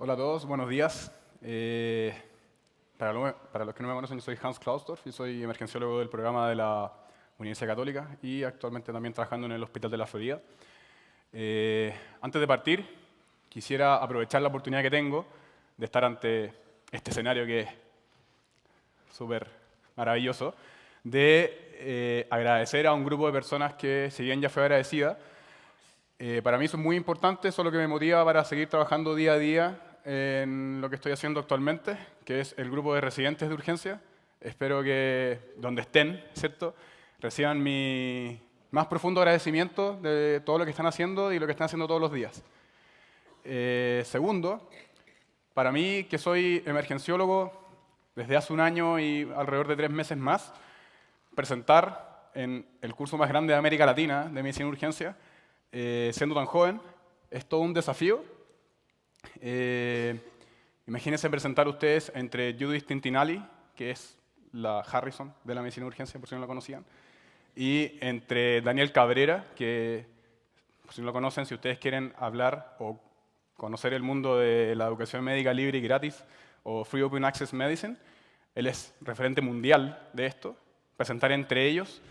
Hola a todos, buenos días. Para los que no me conocen, yo soy Hans Klausdorff y soy emergenciólogo del programa de la Universidad Católica y actualmente también trabajando en el Hospital de la Florida. Antes de partir, quisiera aprovechar la oportunidad que tengo de estar ante este escenario que es súper maravilloso, de agradecer a un grupo de personas que, si bien ya fue agradecida, para mí eso es muy importante, eso es lo que me motiva para seguir trabajando día a día en lo que estoy haciendo actualmente, que es el grupo de residentes de urgencia. Espero que donde estén, ¿cierto?, reciban mi más profundo agradecimiento de todo lo que están haciendo y lo que están haciendo todos los días. Segundo, para mí, que soy emergenciólogo desde hace un año y alrededor de 3 meses más, presentar en el curso más grande de América Latina de medicina de urgencia, siendo tan joven, es todo un desafío. Imagínense presentar ustedes entre Judith Tintinali, que es la Harrison de la medicina de urgencia, por si no la conocían, y entre Daniel Cabrera, que, por si no lo conocen, si ustedes quieren hablar o conocer el mundo de la educación médica libre y gratis, o Free Open Access Medicine, él es referente mundial de esto. Presentar entre ellos,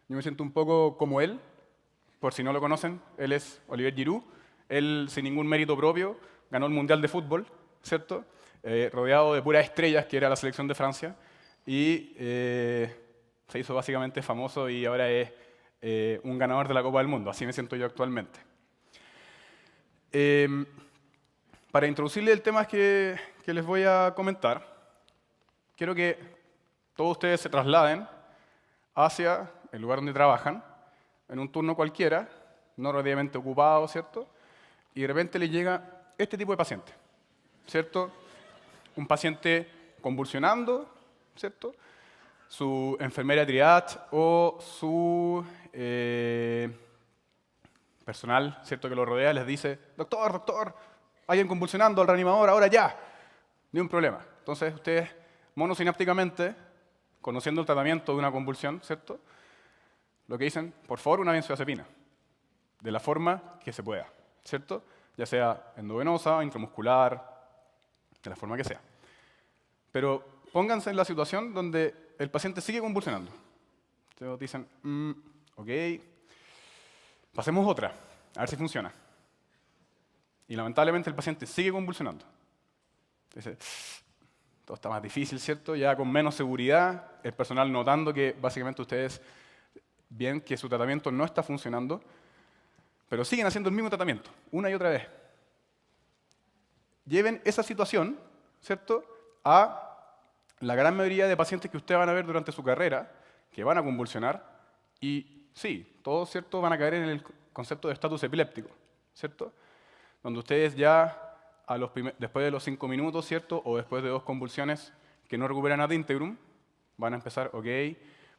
yo me siento un poco como él. Por si no lo conocen, él es Olivier Giroud. Él, sin ningún mérito propio, ganó el Mundial de Fútbol, ¿cierto? Rodeado de puras estrellas, que era la selección de Francia. Y se hizo básicamente famoso y ahora es un ganador de la Copa del Mundo. Así me siento yo actualmente. Para introducirle el tema que les voy a comentar, quiero que todos ustedes se trasladen hacia el lugar donde trabajan, en un turno cualquiera, no relativamente ocupado, ¿cierto? Y de repente le llega este tipo de paciente, ¿cierto? Un paciente convulsionando, ¿cierto? Su enfermera de triage o su personal, ¿cierto?, que lo rodea les dice: doctor, doctor, alguien convulsionando al reanimador, ahora ya. Ni un problema. Entonces ustedes, monosinápticamente, conociendo el tratamiento de una convulsión, ¿cierto?, lo que dicen: por favor, una benzodiazepina, de la forma que se pueda, ¿cierto? Ya sea endovenosa, intramuscular, de la forma que sea. Pero pónganse en la situación donde el paciente sigue convulsionando. Entonces dicen: ok, pasemos otra, a ver si funciona. Y lamentablemente el paciente sigue convulsionando. Dice: todo está más difícil, ¿cierto? Ya con menos seguridad, el personal notando que básicamente ustedes ven que su tratamiento no está funcionando, pero siguen haciendo el mismo tratamiento, una y otra vez. Lleven esa situación, ¿cierto?, a la gran mayoría de pacientes que ustedes van a ver durante su carrera, que van a convulsionar, y sí, todos, ¿cierto?, van a caer en el concepto de estatus epiléptico, ¿cierto?, donde ustedes ya, después de los 5 minutos, ¿cierto?, o después de 2 convulsiones que no recuperan ad integrum, van a empezar: ok,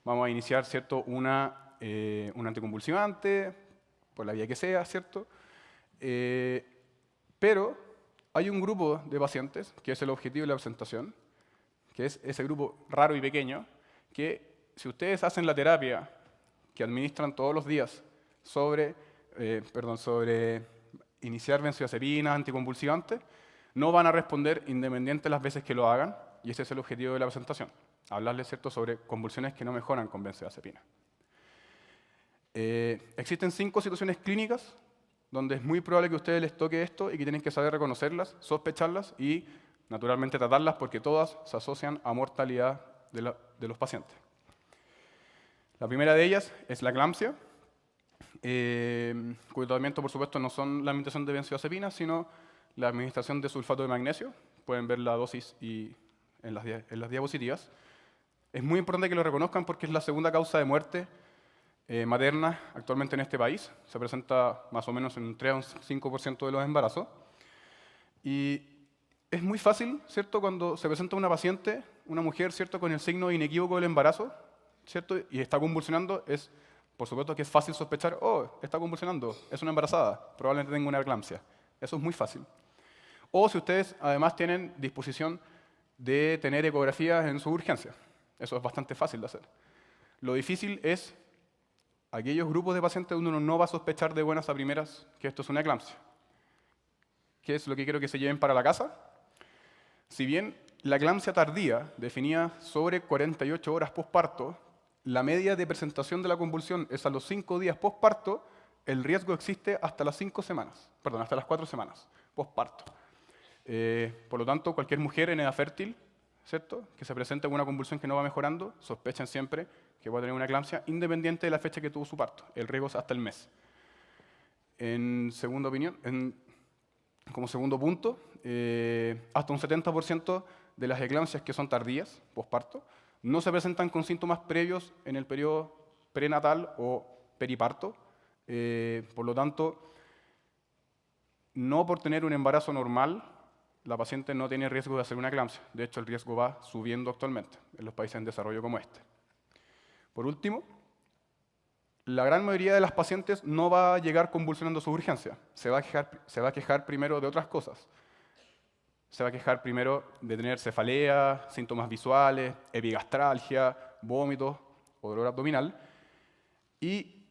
vamos a iniciar, ¿cierto?, un anticonvulsivante, por la vía que sea, ¿cierto? Pero hay un grupo de pacientes, que es el objetivo de la presentación, que es ese grupo raro y pequeño, que si ustedes hacen la terapia que administran todos los días sobre iniciar benzodiazepinas, anticonvulsivantes, no van a responder independiente de las veces que lo hagan, y ese es el objetivo de la presentación. Hablarles, ¿cierto?, sobre convulsiones que no mejoran con benzodiazepina. Existen 5 situaciones clínicas donde es muy probable que a ustedes les toque esto y que tienen que saber reconocerlas, sospecharlas y, naturalmente, tratarlas, porque todas se asocian a mortalidad de los pacientes. La primera de ellas es la eclampsia, cuyo tratamiento, por supuesto, no son la administración de benzodiazepina, sino la administración de sulfato de magnesio. Pueden ver la dosis en las diapositivas. Es muy importante que lo reconozcan porque es la segunda causa de muerte materna actualmente en este país. Se presenta más o menos en un 3 a un 5% de los embarazos. Y es muy fácil, ¿cierto?, cuando se presenta una paciente, una mujer, ¿cierto?, con el signo inequívoco del embarazo, ¿cierto?, y está convulsionando, por supuesto que es fácil sospechar: oh, está convulsionando, es una embarazada, probablemente tenga una eclampsia. Eso es muy fácil. O si ustedes además tienen disposición de tener ecografías en su urgencia. Eso es bastante fácil de hacer. Lo difícil es aquellos grupos de pacientes donde uno no va a sospechar de buenas a primeras que esto es una eclampsia. que es lo que quiero que se lleven para la casa. Si bien la eclampsia tardía definida sobre 48 horas posparto, la media de presentación de la convulsión es a los 5 días posparto, el riesgo existe hasta las 5 semanas, perdón, hasta las 4 semanas posparto. Por lo tanto, cualquier mujer en edad fértil, ¿cierto?, que se presente con una convulsión que no va mejorando, sospechen siempre que va a tener una eclampsia, independiente de la fecha que tuvo su parto. El riesgo es hasta el mes. En segunda opinión, como segundo punto, hasta un 70% de las eclampsias que son tardías, posparto, no se presentan con síntomas previos en el periodo prenatal o periparto. Por lo tanto, no por tener un embarazo normal, la paciente no tiene riesgo de hacer una eclampsia. De hecho, el riesgo va subiendo actualmente en los países en desarrollo como este. Por último, la gran mayoría de las pacientes no va a llegar convulsionando su urgencia. Se va a quejar primero de otras cosas. Se va a quejar primero de tener cefalea, síntomas visuales, epigastralgia, vómitos o dolor abdominal. Y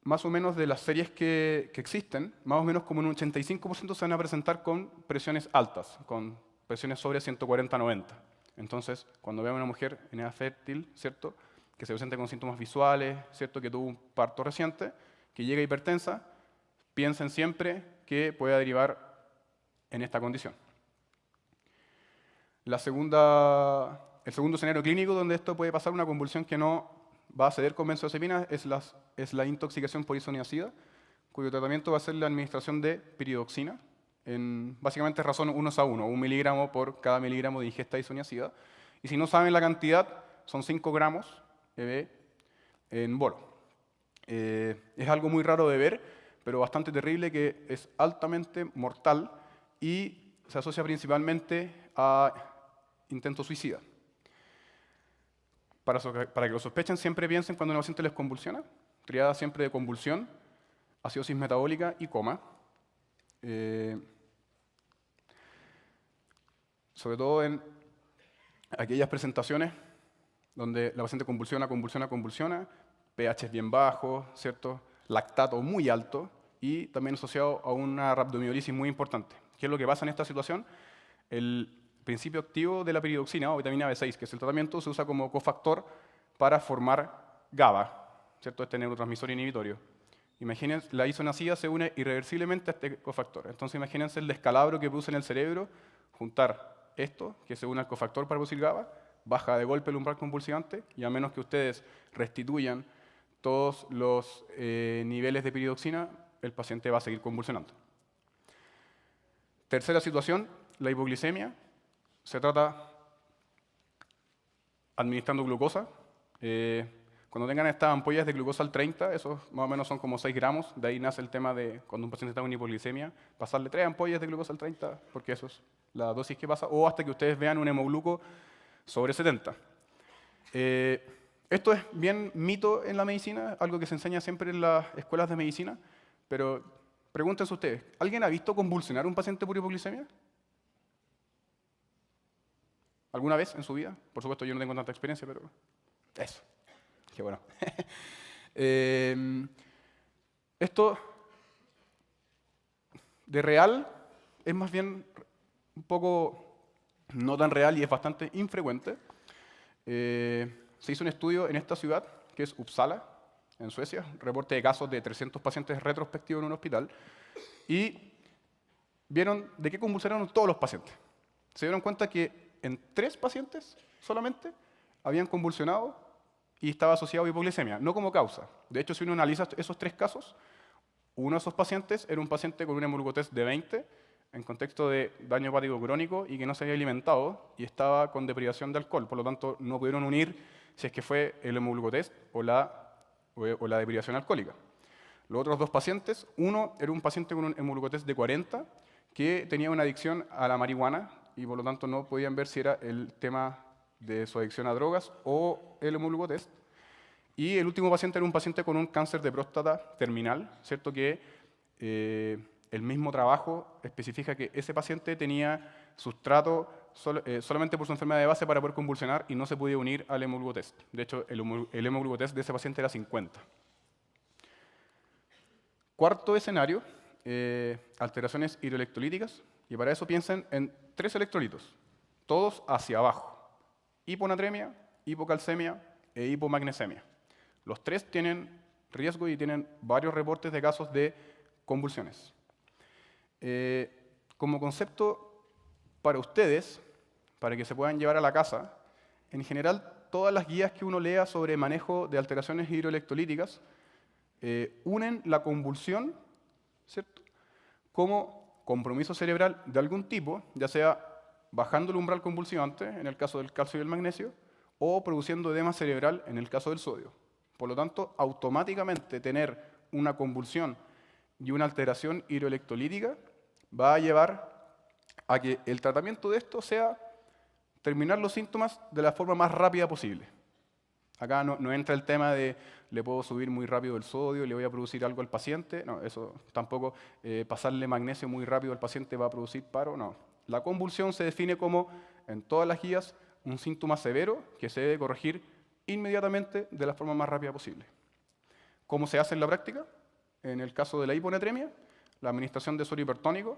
más o menos de las series que existen, más o menos como un 85% se van a presentar con presiones altas, con presiones sobre 140-90. Entonces, cuando vean a una mujer en edad fértil, ¿cierto?, que se presente con síntomas visuales, ¿cierto?, que tuvo un parto reciente, que llega hipertensa, piensen siempre que puede derivar en esta condición. El segundo escenario clínico donde esto puede pasar, una convulsión que no va a ceder con benzodiazepina, es la intoxicación por isoniazida, cuyo tratamiento va a ser la administración de piridoxina, en básicamente razón 1:1, 1 miligramo por cada miligramo de ingesta de isoniazida. Y si no saben la cantidad, son 5 gramos en bolo. Es algo muy raro de ver, pero bastante terrible, que es altamente mortal y se asocia principalmente a intento suicida. Para que lo sospechen, siempre piensen cuando un paciente les convulsiona, triada siempre de convulsión, acidosis metabólica y coma. Sobre todo en aquellas presentaciones donde la paciente convulsiona, pH es bien bajo, ¿cierto?, lactato muy alto y también asociado a una rhabdomiolisis muy importante. ¿Qué es lo que pasa en esta situación? El principio activo de la piridoxina o vitamina B6, que es el tratamiento, se usa como cofactor para formar GABA, ¿cierto?, este neurotransmisor inhibitorio. Imagínense, la isoniazida se une irreversiblemente a este cofactor. Entonces imagínense el descalabro que produce en el cerebro juntar esto, que se une al cofactor para producir GABA, baja de golpe el umbral convulsivante, y a menos que ustedes restituyan todos los niveles de piridoxina, el paciente va a seguir convulsionando. Tercera situación, la hipoglicemia. Se trata administrando glucosa. Cuando tengan estas ampollas de glucosa al 30, esos más o menos son como 6 gramos, de ahí nace el tema de cuando un paciente está con hipoglicemia, pasarle 3 ampollas de glucosa al 30, porque eso es la dosis que pasa, o hasta que ustedes vean un hemogluco sobre 70. Esto es bien mito en la medicina, algo que se enseña siempre en las escuelas de medicina, pero pregúntense ustedes, ¿alguien ha visto convulsionar a un paciente por hipoglicemia? ¿Alguna vez en su vida? Por supuesto, yo no tengo tanta experiencia, pero eso. Qué bueno. Esto de real es más bien un poco no tan real y es bastante infrecuente. Se hizo un estudio en esta ciudad, que es Uppsala, en Suecia, un reporte de casos de 300 pacientes retrospectivos en un hospital, y vieron de qué convulsionaron todos los pacientes. Se dieron cuenta que en 3 pacientes solamente habían convulsionado y estaba asociado a hipoglicemia, no como causa. De hecho, si uno analiza esos 3 casos, uno de esos pacientes era un paciente con un hemoglucotest de 20, en contexto de daño hepático crónico y que no se había alimentado y estaba con deprivación de alcohol. Por lo tanto, no pudieron unir si es que fue el hemoglucotest o la deprivación alcohólica. Los otros 2 pacientes, uno era un paciente con un hemoglucotest de 40 que tenía una adicción a la marihuana y por lo tanto no podían ver si era el tema de su adicción a drogas o el hemoglucotest. Y el último paciente era un paciente con un cáncer de próstata terminal, ¿cierto? Que el mismo trabajo especifica que ese paciente tenía sustrato solamente por su enfermedad de base para poder convulsionar y no se podía unir al hemoglucotest. De hecho, el hemoglucotest de ese paciente era 50. Cuarto escenario, alteraciones hidroelectrolíticas, y para eso piensen en 3 electrolitos, todos hacia abajo: hiponatremia, hipocalcemia e hipomagnesemia. Los 3 tienen riesgo y tienen varios reportes de casos de convulsiones. Como concepto para ustedes, para que se puedan llevar a la casa, en general todas las guías que uno lea sobre manejo de alteraciones hidroelectrolíticas unen la convulsión, ¿cierto?, como compromiso cerebral de algún tipo, ya sea bajando el umbral convulsivante, en el caso del calcio y el magnesio, o produciendo edema cerebral, en el caso del sodio. Por lo tanto, automáticamente tener una convulsión y una alteración hidroelectrolítica va a llevar a que el tratamiento de esto sea terminar los síntomas de la forma más rápida posible. Acá no entra el tema de le puedo subir muy rápido el sodio, le voy a producir algo al paciente. No, eso tampoco. Pasarle magnesio muy rápido al paciente va a producir paro. No. La convulsión se define como, en todas las guías, un síntoma severo que se debe corregir inmediatamente de la forma más rápida posible. ¿Cómo se hace en la práctica? En el caso de la hiponatremia, la administración de suero hipertónico,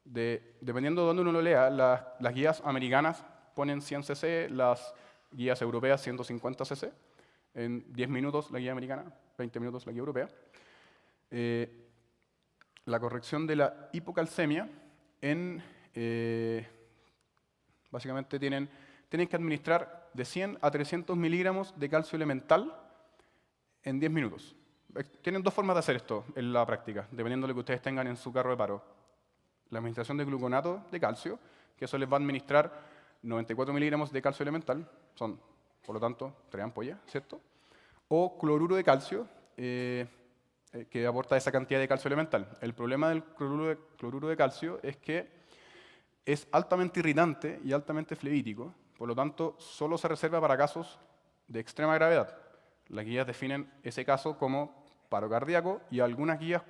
dependiendo de dónde uno lo lea, las guías americanas ponen 100 cc, las guías europeas 150 cc, en 10 minutos la guía americana, 20 minutos la guía europea. La corrección de la hipocalcemia, básicamente tienen que administrar de 100 a 300 miligramos de calcio elemental en 10 minutos. Tienen 2 formas de hacer esto en la práctica, dependiendo de lo que ustedes tengan en su carro de paro. La administración de gluconato de calcio, que eso les va a administrar 94 miligramos de calcio elemental, son, por lo tanto, 3 ampollas, ¿cierto? O cloruro de calcio, que aporta esa cantidad de calcio elemental. El problema del cloruro de calcio es que es altamente irritante y altamente flevítico, por lo tanto, solo se reserva para casos de extrema gravedad. Las guías definen ese caso como paro cardíaco y algunas guías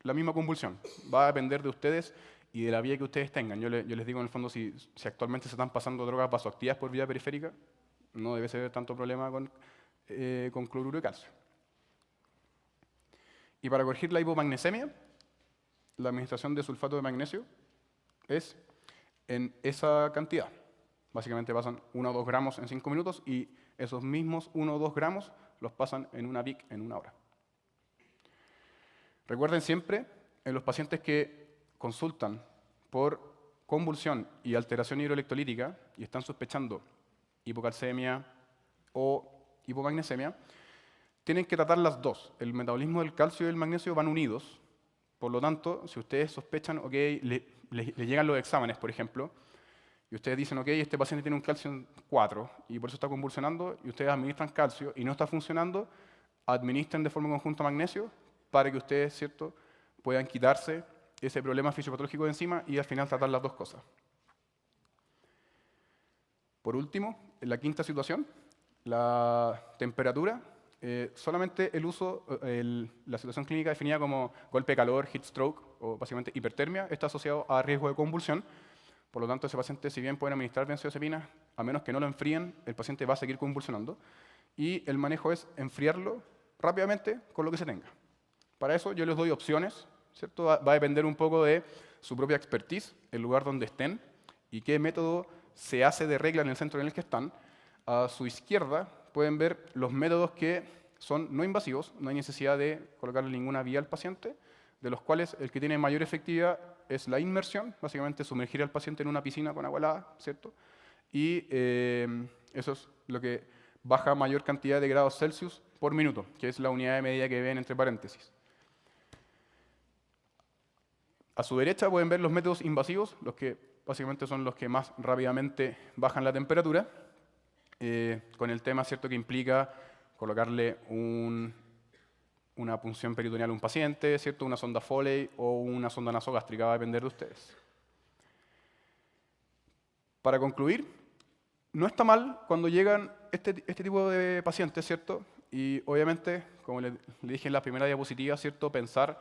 la misma convulsión. Va a depender de ustedes y de la vía que ustedes tengan. Yo les digo en el fondo, si actualmente se están pasando drogas vasoactivas por vía periférica, no debe ser tanto problema con cloruro de calcio. Y para corregir la hipomagnesemia, la administración de sulfato de magnesio es en esa cantidad. Básicamente pasan 1 o 2 gramos en 5 minutos y esos mismos 1 o 2 gramos los pasan en una PIC en 1 hora. Recuerden siempre, en los pacientes que consultan por convulsión y alteración hidroelectrolítica y están sospechando hipocalcemia o hipomagnesemia, tienen que tratar las dos. El metabolismo del calcio y del magnesio van unidos. Por lo tanto, si ustedes sospechan, ok, le llegan los exámenes, por ejemplo, y ustedes dicen, ok, este paciente tiene un calcio en 4 y por eso está convulsionando, y ustedes administran calcio y no está funcionando, administren de forma conjunta magnesio para que ustedes, ¿cierto?, puedan quitarse ese problema fisiopatológico de encima y al final tratar las dos cosas. Por último, en la quinta situación, la temperatura. Solamente el uso, la situación clínica definida como golpe de calor, heat stroke o básicamente hipertermia, está asociado a riesgo de convulsión. Por lo tanto, ese paciente, si bien pueden administrar benzodiazepinas, a menos que no lo enfríen, el paciente va a seguir convulsionando. Y el manejo es enfriarlo rápidamente con lo que se tenga. Para eso yo les doy opciones, ¿cierto? Va a depender un poco de su propia expertise, el lugar donde estén y qué método se hace de regla en el centro en el que están. A su izquierda pueden ver los métodos que son no invasivos, no hay necesidad de colocarle ninguna vía al paciente, de los cuales el que tiene mayor efectividad es la inmersión, básicamente sumergir al paciente en una piscina con agua helada, ¿cierto? Y eso es lo que baja mayor cantidad de grados Celsius por minuto, que es la unidad de medida que ven entre paréntesis. A su derecha pueden ver los métodos invasivos, los que básicamente son los que más rápidamente bajan la temperatura, con el tema, ¿cierto?, que implica colocarle una punción peritoneal a un paciente, ¿cierto?, una sonda Foley o una sonda nasogástrica, va a depender de ustedes. Para concluir, no está mal cuando llegan este tipo de pacientes, ¿cierto? Y obviamente, como le dije en la primera diapositiva, ¿cierto?, pensar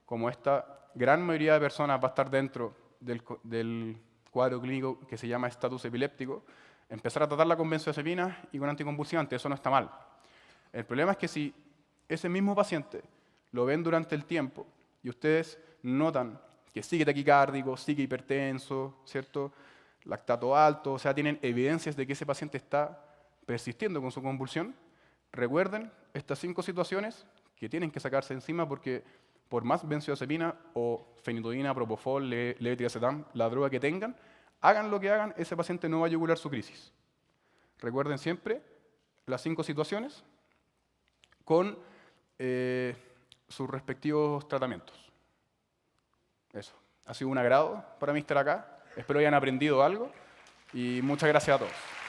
como esta gran mayoría de personas va a estar dentro del cuadro clínico que se llama estatus epiléptico, empezar a tratarla con benzodiazepinas y con anticonvulsivantes, eso no está mal. El problema es que si ese mismo paciente lo ven durante el tiempo y ustedes notan que sigue taquicárdico, sigue hipertenso, ¿cierto? Lactato alto, o sea, tienen evidencias de que ese paciente está persistiendo con su convulsión, recuerden estas 5 situaciones que tienen que sacarse encima porque por más benzodiazepina o fenitoína, propofol, levetiracetam, la droga que tengan, hagan lo que hagan, ese paciente no va a yugular su crisis. Recuerden siempre las 5 situaciones con sus respectivos tratamientos. Eso. Ha sido un agrado para mí estar acá. Espero hayan aprendido algo y muchas gracias a todos.